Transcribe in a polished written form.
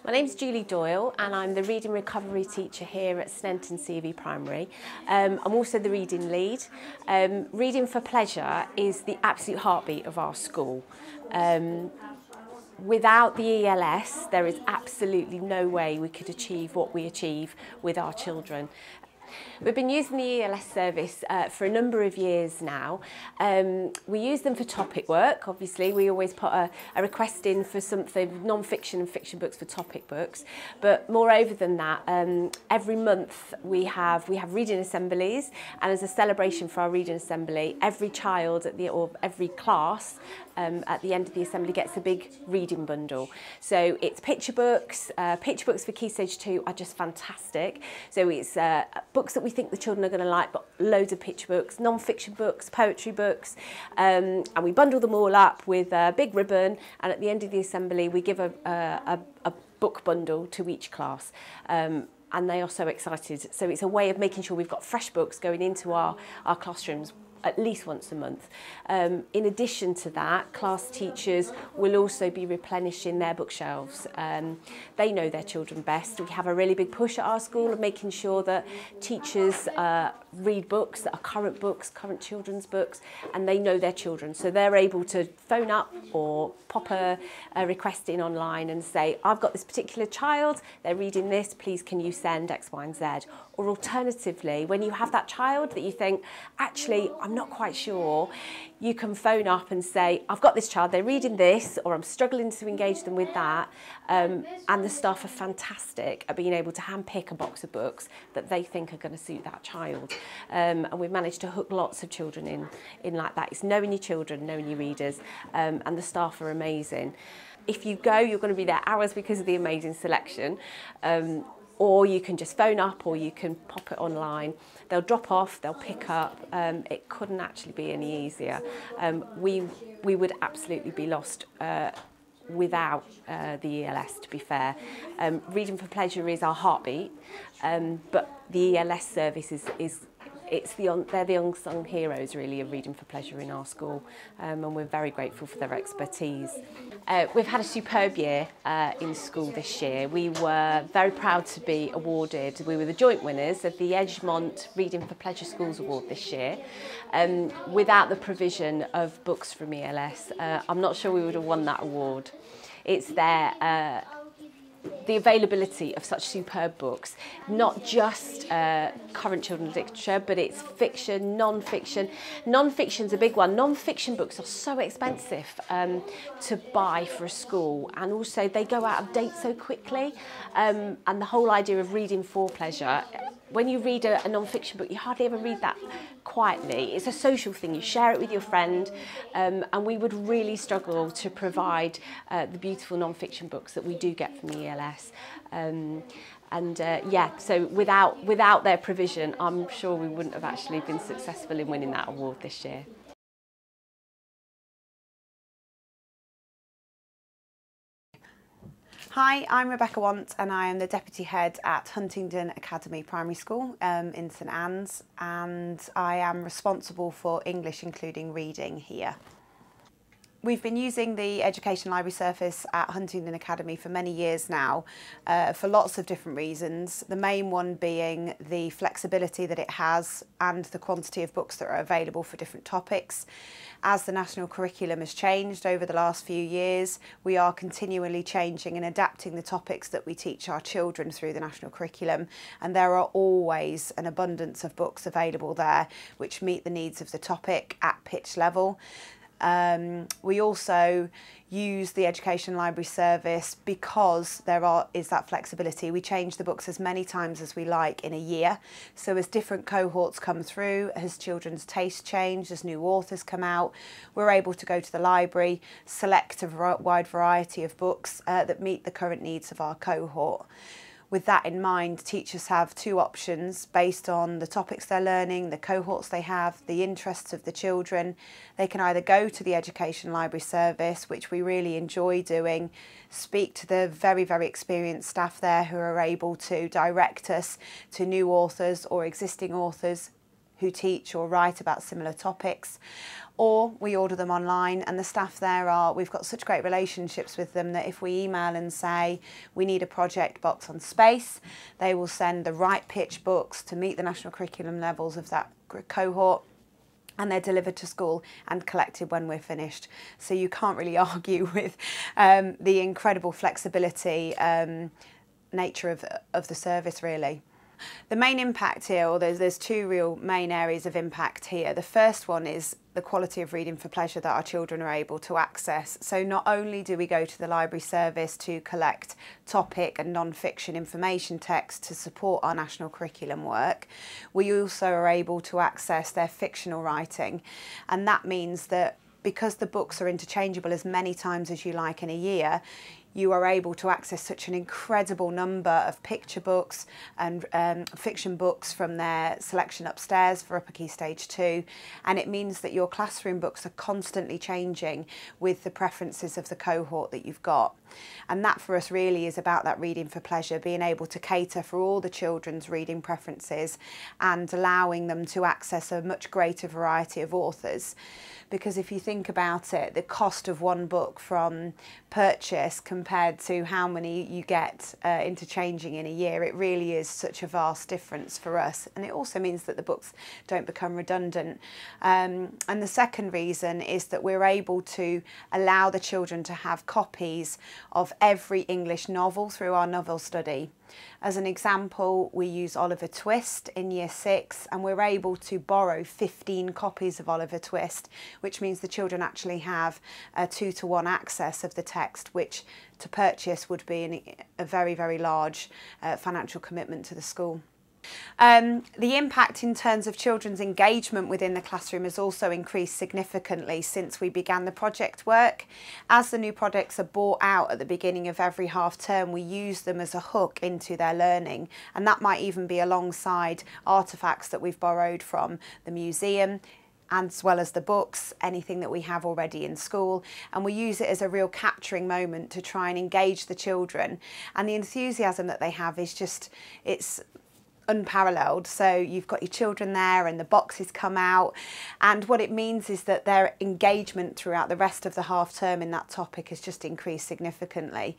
My name's Julie Doyle and I'm the Reading Recovery teacher here at Sneinton CV Primary. I'm also the reading lead. Reading for pleasure is the absolute heartbeat of our school. Without the ELS, there is absolutely no way we could achieve what we achieve with our children. We've been using the ELS service for a number of years now. We use them for topic work, obviously. We always put a request in for something, non-fiction and fiction books for topic books. But moreover than that, every month we have reading assemblies, and as a celebration for our reading assembly, every child or every class at the end of the assembly gets a big reading bundle. So it's picture books for Key Stage 2 are just fantastic. So it's books that we think the children are going to like, but loads of picture books, non-fiction books, poetry books, and we bundle them all up with a big ribbon, and at the end of the assembly we give a book bundle to each class. And they are so excited. So it's a way of making sure we've got fresh books going into our classrooms at least once a month. In addition to that, class teachers will also be replenishing their bookshelves. They know their children best. We have a really big push at our school of making sure that teachers read books that are current children's books, and they know their children. So they're able to phone up or pop a request in online and say, I've got this particular child, they're reading this, please can you send X, Y and Z? Or alternatively, when you have that child that you think, actually, I'm not quite sure, you can phone up and say, I've got this child, they're reading this, or I'm struggling to engage them with that. And the staff are fantastic at being able to handpick a box of books that they think are going to suit that child. And we've managed to hook lots of children in like that. It's knowing your children, knowing your readers, and the staff are amazing. If you go, you're going to be there hours because of the amazing selection. Or you can just phone up, or you can pop it online. They'll drop off, they'll pick up. It couldn't actually be any easier. We would absolutely be lost without the ELS, to be fair. Reading for pleasure is our heartbeat, but the ELS service they're the unsung heroes really of reading for pleasure in our school, and we're very grateful for their expertise. We've had a superb year in school this year. We were very proud to be awarded, we were the joint winners of the Edgemont Reading for Pleasure Schools Award this year. Without the provision of books from ELS, I'm not sure we would have won that award. It's the availability of such superb books, not just current children's literature, but it's fiction, non-fiction. Non-fiction's a big one. Non-fiction books are so expensive to buy for a school, and also they go out of date so quickly. And the whole idea of reading for pleasure, when you read a non-fiction book, you hardly ever read that quietly. It's a social thing. You share it with your friend, and we would really struggle to provide the beautiful non-fiction books that we do get from the ELS. Yeah, so without their provision, I'm sure we wouldn't have actually been successful in winning that award this year. Hi, I'm Rebecca Want and I am the Deputy Head at Huntingdon Academy Primary School in St Anne's, and I am responsible for English including reading here. We've been using the Education Library Service at Huntingdon Academy for many years now for lots of different reasons, the main one being the flexibility that it has and the quantity of books that are available for different topics. As the national curriculum has changed over the last few years, we are continually changing and adapting the topics that we teach our children through the national curriculum, and there are always an abundance of books available there which meet the needs of the topic at pitch level. We also use the Education Library Service because there is that flexibility. We change the books as many times as we like in a year. So as different cohorts come through, as children's tastes change, as new authors come out, we're able to go to the library, select a wide variety of books that meet the current needs of our cohort. With that in mind, teachers have two options based on the topics they're learning, the cohorts they have, the interests of the children. They can either go to the Education Library Service, which we really enjoy doing, speak to the very, very experienced staff there who are able to direct us to new authors or existing authors who teach or write about similar topics, or we order them online, and the staff there we've got such great relationships with them that if we email and say we need a project box on space, they will send the right pitch books to meet the national curriculum levels of that cohort, and they're delivered to school and collected when we're finished. So you can't really argue with the incredible flexibility nature of the service, really. The main impact here, or there's two real main areas of impact here. The first one is the quality of reading for pleasure that our children are able to access. So not only do we go to the library service to collect topic and non-fiction information text to support our national curriculum work, we also are able to access their fictional writing. And that means that because the books are interchangeable as many times as you like in a year, you are able to access such an incredible number of picture books and fiction books from their selection upstairs for Upper Key Stage 2, and it means that your classroom books are constantly changing with the preferences of the cohort that you've got. And that for us really is about that reading for pleasure, being able to cater for all the children's reading preferences and allowing them to access a much greater variety of authors. Because if you think about it, the cost of one book from purchase compared to how many you get interchanging in a year, it really is such a vast difference for us. And it also means that the books don't become redundant. And the second reason is that we're able to allow the children to have copies of every English novel through our novel study. As an example, we use Oliver Twist in Year 6, and we're able to borrow 15 copies of Oliver Twist, which means the children actually have a 2-to-1 access of the text, which to purchase would be a very, very large financial commitment to the school. The impact in terms of children's engagement within the classroom has also increased significantly since we began the project work. As the new projects are brought out at the beginning of every half term, we use them as a hook into their learning, and that might even be alongside artefacts that we've borrowed from the museum, as well as the books, anything that we have already in school, and we use it as a real capturing moment to try and engage the children. And the enthusiasm that they have is just, it's unparalleled. So you've got your children there and the boxes come out, and what it means is that their engagement throughout the rest of the half term in that topic has just increased significantly.